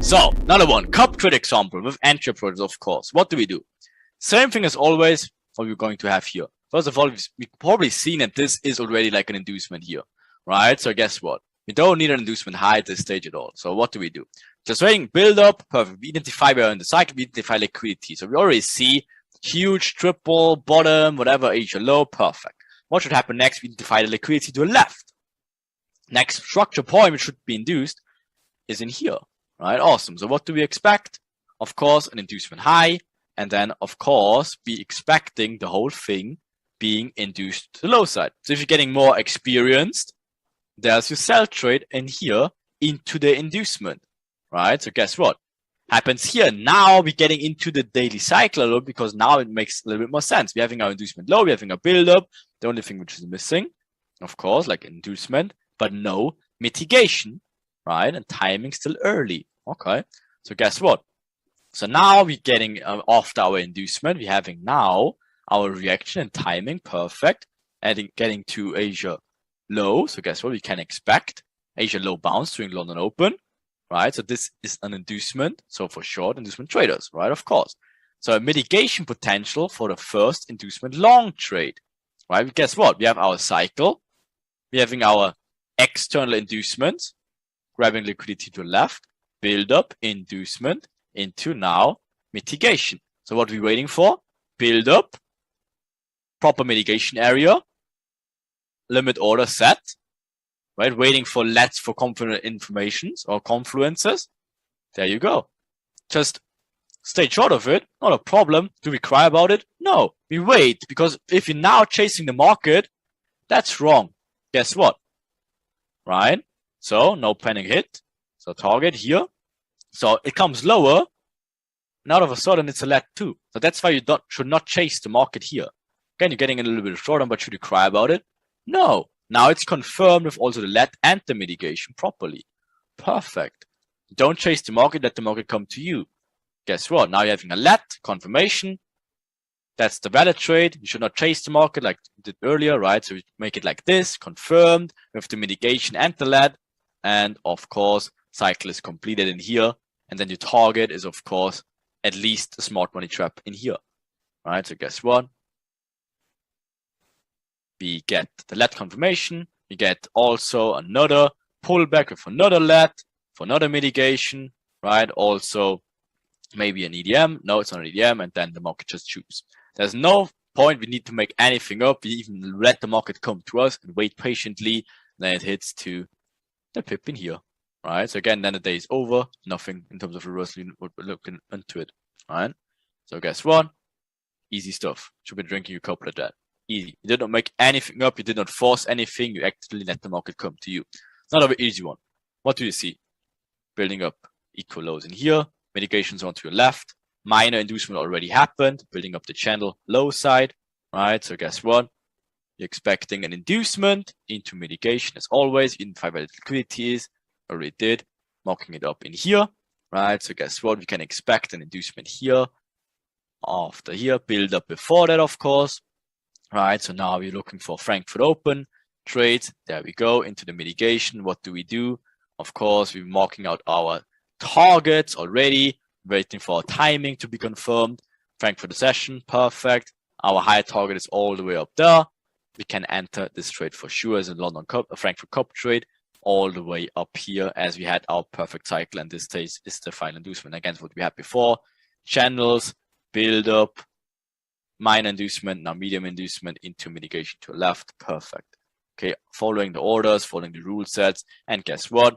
So, another one, cup trade example with entry approaches, of course. What do we do? Same thing as always, what we're going to have here. First of all, we've probably seen that this is already like an inducement here, right? So guess what? We don't need an inducement high at this stage at all. So what do we do? Just waiting, build up, perfect. We identify where in the cycle, we identify liquidity. So we already see huge triple, bottom, whatever, Asia low, perfect. What should happen next? We identify the liquidity to the left. Next structure point, which should be induced, is in here, right? Awesome. So what do we expect? Of course, an inducement high, and then of course, be expecting the whole thing being induced to the low side. So if you're getting more experienced, there's your sell trade in here into the inducement, right? So guess what happens here? Now we're getting into the daily cycle a little, because now it makes a little bit more sense. We're having our inducement low, we're having a build up. The only thing which is missing, of course, like inducement, but no mitigation, right? And timing still early. Okay. So guess what? So now we're getting after our inducement, we're having now our reaction and timing perfect, and getting to Asia low. So guess what? We can expect Asia low bounce during London Open, right? So this is an inducement. So for short inducement traders, right? Of course. So a mitigation potential for the first inducement long trade, right? Guess what? We have our cycle. We're having our external inducement, grabbing liquidity to the left, build up, inducement into now mitigation. So what are we waiting for? Build up, proper mitigation area, limit order set, right? Waiting for lets for confluent informations or confluences. There you go. Just stay short of it, not a problem. Do we cry about it? No, we wait, because if you're now chasing the market, that's wrong. Guess what? Right? So no panic hit. So target here. So it comes lower, and all of a sudden it's a let too. So that's why you should not chase the market here. Again, you're getting a little bit short on, but should you cry about it? No. Now it's confirmed with also the let and the mitigation properly. Perfect. Don't chase the market, let the market come to you. Guess what? Now you're having a let, confirmation. That's the valid trade. You should not chase the market like we did earlier, right? So we make it like this, confirmed with the mitigation and the let. And of course, cycle is completed in here. And then your target is, of course, at least a smart money trap in here, right? So guess what? We get the let confirmation. We get also another pullback with another let for another mitigation, right? Also, maybe an EDM. No, it's not an EDM. And then the market just choose. There's no point. We need to make anything up. We even let the market come to us and wait patiently. Then it hits to the pip in here, right? So again, then the day is over. Nothing in terms of reversal. We're looking into it, right? So guess what? Easy stuff. Should be drinking a couple of that. Easy. You did not make anything up. You did not force anything. You actually let the market come to you. It's not an easy one. What do you see? Building up equal lows in here. Mitigations on to your left. Minor inducement already happened. Building up the channel low side, right? So guess what? You're expecting an inducement into mitigation as always. Identify where the liquidity is. Already did. Marking it up in here, right? So guess what? We can expect an inducement here. After here, build up before that, of course. Right, so now we're looking for Frankfurt Open trades. There we go, into the mitigation. What do we do? Of course, we're marking out our targets already, waiting for our timing to be confirmed. Frankfurt session, perfect. Our high target is all the way up there. We can enter this trade for sure as a London Cup, a Frankfurt Cup trade, all the way up here as we had our perfect cycle. And this stage is the final inducement against what we had before. Channels, build up, minor inducement, now medium inducement into mitigation to the left. Perfect. Okay, following the orders, following the rule sets. And guess what?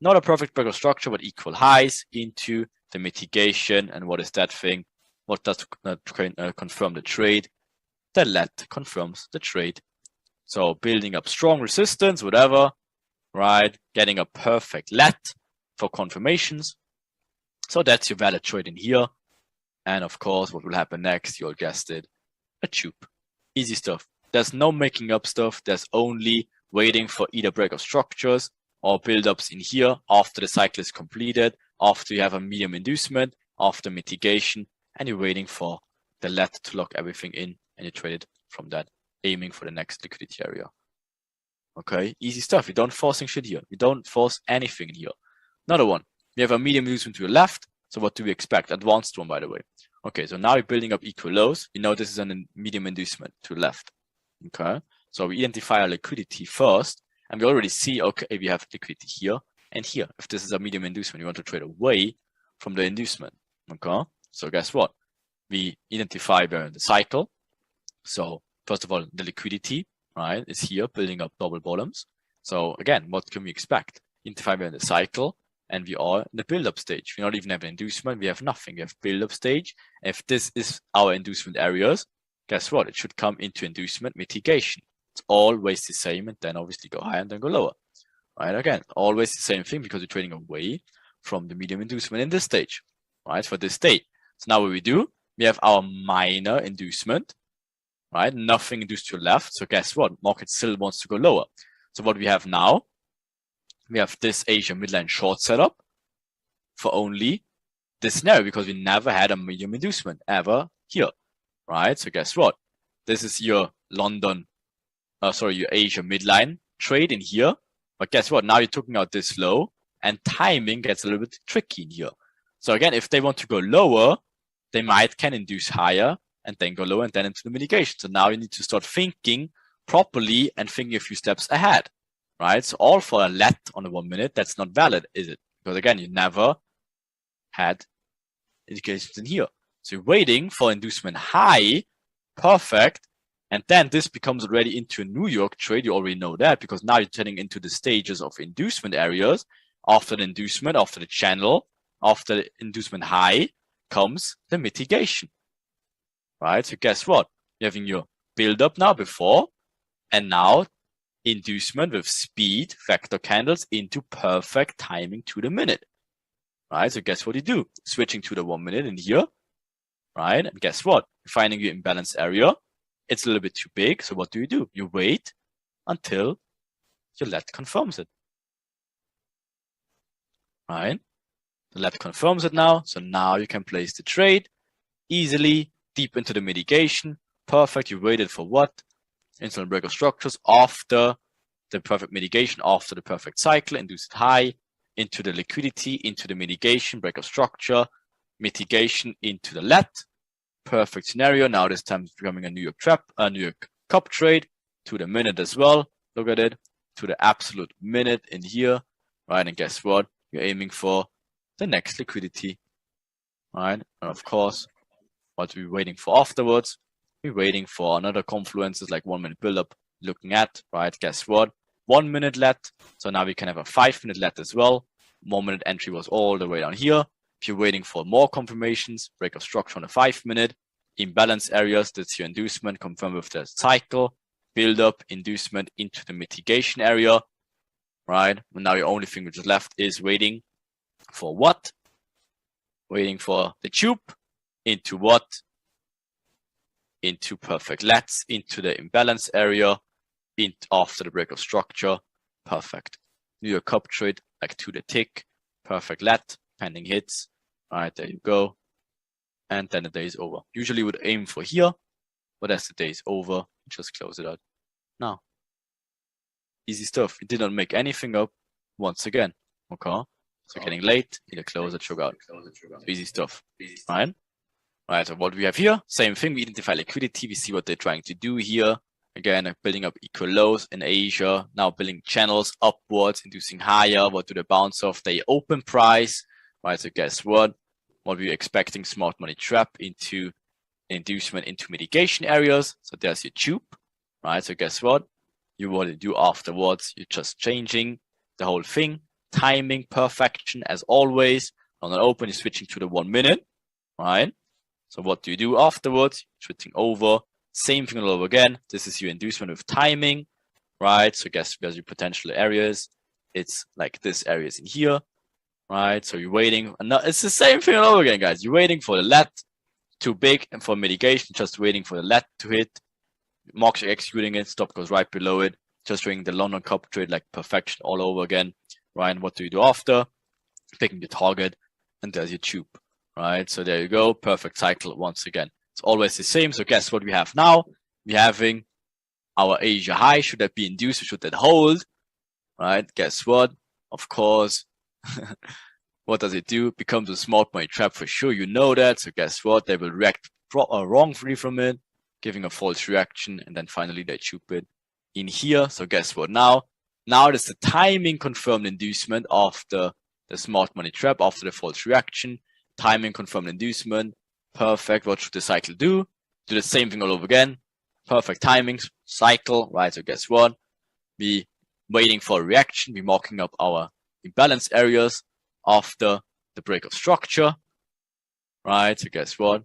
Not a perfect break of structure, but equal highs into the mitigation. And what is that thing? What does confirm the trade? The let confirms the trade. So building up strong resistance, whatever, right? Getting a perfect let for confirmations. So that's your valid trade in here. And of course, what will happen next? You all guessed it, a tube. Easy stuff. There's no making up stuff. There's only waiting for either break of structures or build-ups in here after the cycle is completed, after you have a medium inducement, after mitigation, and you're waiting for the let to lock everything in, and you trade it from that, aiming for the next liquidity area. Okay, easy stuff. You don't forcing shit here. You don't force anything in here. Another one. We have a medium inducement to the left. So what do we expect? Advanced one, by the way. Okay, so now we're building up equal lows. We know this is a medium inducement to the left. Okay, so we identify our liquidity first, and we already see, okay, we have liquidity here and here. If this is a medium inducement, you want to trade away from the inducement. Okay, so guess what? We identify where in the cycle. So first of all, the liquidity, right, is here building up double bottoms. So again, what can we expect? Identify where in the cycle, and we are in the build-up stage. We don't even have an inducement. We have nothing. We have build-up stage. If this is our inducement areas, guess what? It should come into inducement mitigation. It's always the same, and then obviously go higher and then go lower. Right? Again, always the same thing because we're trading away from the medium inducement in this stage. Right? For this state. So now what we do, we have our minor inducement. Right? Nothing induced to the left. So guess what? Market still wants to go lower. So what we have now, we have this Asia midline short setup for only this scenario because we never had a medium inducement ever here, right? So guess what? This is your your Asia midline trade in here. But guess what? Now you're talking out this low and timing gets a little bit tricky in here. So again, if they want to go lower, they can induce higher and then go lower and then into the mitigation. So now you need to start thinking properly and thinking a few steps ahead. Right, so all for a let on the 1 minute, that's not valid, is it? Because again, you never had indications in here. So you're waiting for inducement high, perfect, and then this becomes already into a New York trade. You already know that because now you're turning into the stages of inducement areas. After the inducement, after the channel, after the inducement high comes the mitigation. Right, so guess what? You're having your build up now before, and now inducement with speed vector candles into perfect timing to the minute. Right, so guess what you do? Switching to the 1 minute in here, right? And guess what? You're finding your imbalance area. It's a little bit too big. So what do? You wait until your let confirms it. Right? The let confirms it now. So now you can place the trade easily, deep into the mitigation. Perfect. You waited for what? Internal breakout structures after the perfect mitigation, after the perfect cycle, induced high, into the liquidity, into the mitigation, breakout structure, mitigation into the let. Perfect scenario. Now this time it's becoming a New York trap, a New York cup trade to the minute as well. Look at it, to the absolute minute in here, right? And guess what? You're aiming for the next liquidity, right? And of course, what we're waiting for afterwards, we're waiting for another confluences like 1 minute build up looking at, right? Guess what? 1 minute let. So now we can have a 5 minute let as well. 1 minute entry was all the way down here. If you're waiting for more confirmations, breakout structure on the 5 minute, imbalance areas, that's your inducement, confirm with the cycle, build up, inducement into the mitigation area, right? And now your only thing which is left is waiting for what? Waiting for the tube into what? Into perfect lets, into the imbalance area, after the breakout structure, perfect. New York cup trade, like to the tick, perfect let, pending hits. All right, there you go. And then the day is over. Usually would aim for here, but as the day is over, just close it out. Now, easy stuff. You did not make anything up once again. Okay, so getting late, either close it, choke out. Easy stuff. Right? Right, so what we have here, same thing. We identify liquidity. We see what they're trying to do here. Again, building up equal lows in Asia. Now building channels upwards, inducing higher. What do they bounce off? They open price. Right, so guess what? What we're expecting, smart money trap into inducement into mitigation areas. So there's your tube. Right, so guess what? You what you do afterwards. You're just changing the whole thing. Timing, perfection as always. On an open, you're switching to the 1 minute. Right? So what do you do afterwards? Switching over, same thing all over again. This is your inducement with timing, right? So guess where's your potential areas? It's like this area is in here, right? So you're waiting. It's the same thing all over again, guys. You're waiting for the let too big and for mitigation, just waiting for the let to hit. Marks are executing it, stop goes right below it. Just doing the London Cup trade like perfection all over again, right? And what do you do after? Picking the target, and there's your tube. Right, so there you go, perfect cycle once again. It's always the same. So guess what we have now? We're having our Asia high. Should that be induced or should that hold? Right, guess what? Of course, What does it do? It becomes a smart money trap for sure. You know that. So guess what? They will react wrongfully from it, giving a false reaction, and then finally they chup it in here. So guess what? Now there's the timing confirmed inducement of the smart money trap after the false reaction. Timing confirmed inducement. Perfect. What should the cycle do? Do the same thing all over again. Perfect timings, cycle, right? So guess what? We waiting for a reaction. We marking up our imbalance areas after the break of structure, right? So guess what?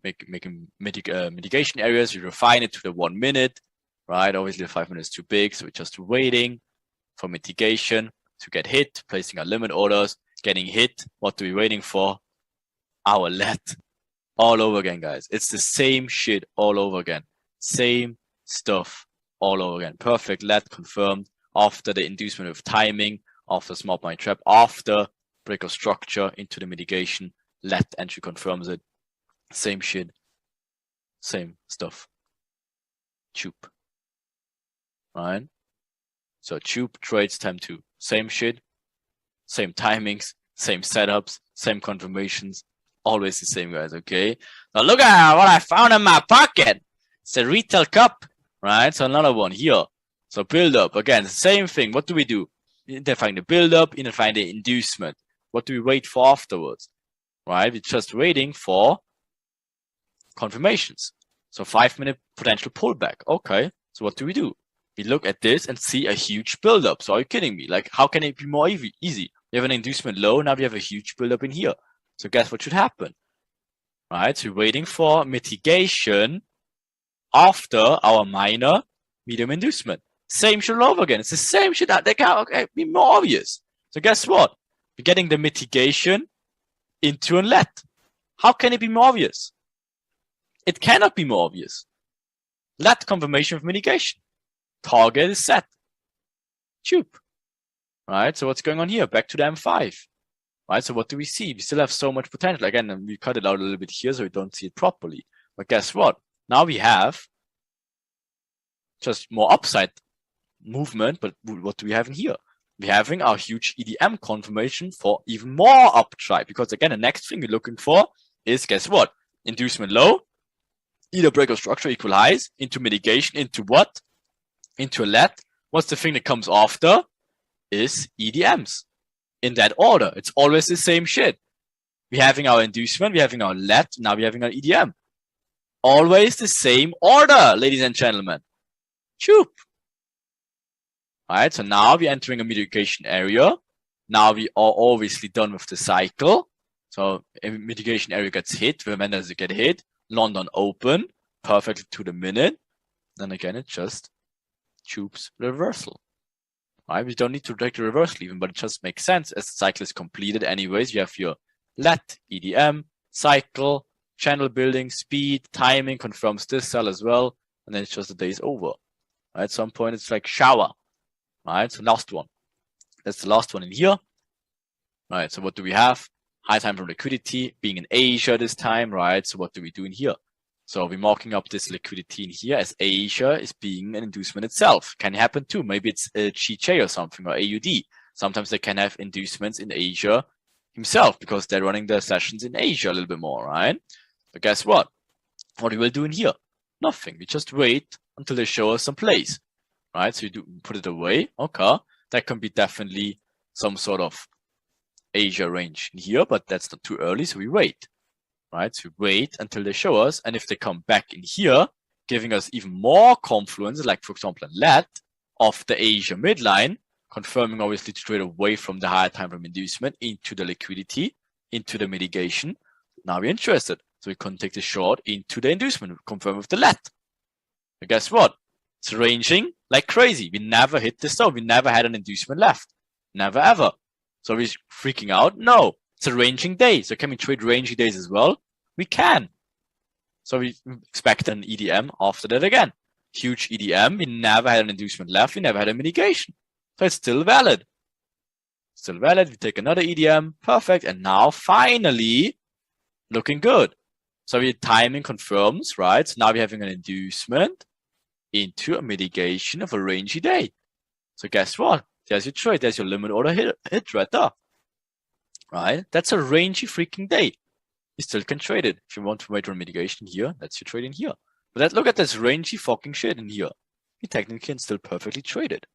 Making mitigation areas. We refine it to the 1 minute, right? Obviously the 5 minutes is too big, so we're just waiting for mitigation to get hit, placing our limit orders, getting hit. What are we waiting for? Our let. All over again, guys. It's the same shit all over again. Same stuff all over again. Perfect let confirmed after the inducement of timing, after smart money trap, after break of structure into the mitigation. Let entry confirms it. Same shit. Same stuff. Chup. Right? So chup trades time 2. Same shit. Same timings. Same setups. Same confirmations. Always the same, guys, okay? Now look at what I found in my pocket. It's a retail cup, right? So another one here. So build up. Again, same thing. What do? We identifying the build up, identifying the inducement. What do we wait for afterwards? Right? We're just waiting for confirmations. So 5-minute potential pullback. Okay. So what do? We look at this and see a huge build up. So are you kidding me? Like, how can it be more easy? We have an inducement low. Now we have a huge build up in here. So guess what should happen? Right? So we're waiting for mitigation after our minor medium inducement. Same shit all over again. It's the same shit that they can't be more obvious. So guess what? We're getting the mitigation into a let. How can it be more obvious? It cannot be more obvious. Let confirmation of mitigation. Target is set. Chup. Right? So what's going on here? Back to the M5. Right? So what do we see? We still have so much potential. Again, we cut it out a little bit here so we don't see it properly. But guess what? Now we have just more upside movement. But what do we have in here? We're having our huge EDM confirmation for even more upside. Because again, the next thing we're looking for is, guess what? Inducement low, either break of structure equal highs, into mitigation, into what? Into a let. What's the thing that comes after? Is EDMs. In that order. It's always the same shit. We're having our inducement, we're having our let, now we're having our EDM. Always the same order, ladies and gentlemen. Chup. Alright, so now we're entering a mitigation area. Now we are obviously done with the cycle. So a mitigation area gets hit. When does it get hit? London open, perfectly to the minute. Then again, it just chups reversal. Right? We don't need to take the reversal even, but it just makes sense as the cycle is completed anyways. You have your let, EDM, cycle, channel building, speed, timing, confirms this cell as well. And then it's just the day is over. Right? At some point, it's like shower. Right? So last one. That's the last one in here. Right? So what do we have? High time from liquidity being in Asia this time. Right? So what do we do in here? So we're marking up this liquidity in here as Asia is being an inducement itself. Can happen too. Maybe it's a Chiche or something, or AUD. Sometimes they can have inducements in Asia himself because they're running their sessions in Asia a little bit more, right? But guess what? What we will do in here? Nothing. We just wait until they show us some plays, right? So you do put it away. Okay. That can be definitely some sort of Asia range in here, but that's not too early. So we wait. Right, so wait until they show us, and if they come back in here, giving us even more confluence, like for example a let of the Asia midline, confirming obviously to trade away from the higher time frame inducement into the liquidity, into the mitigation. Now we're interested, so we can take the short into the inducement, confirm with the let. But guess what? It's ranging like crazy. We never hit this zone. We never had an inducement left, never ever. So we're freaking out? No. It's a ranging day. So can we trade ranging days as well? We can. So we expect an EDM after that again. Huge EDM. We never had an inducement left. We never had a mitigation. So it's still valid. Still valid. We take another EDM. Perfect. And now finally looking good. So the timing confirms, right? So now we're having an inducement into a mitigation of a rangy day. So guess what? There's your trade. There's your limit order hit right there. right? That's a rangy freaking day. You still can trade it. If you want to wait for mitigation here, that's your trade in here. But look at this rangy fucking shit in here. You technically can still perfectly trade it.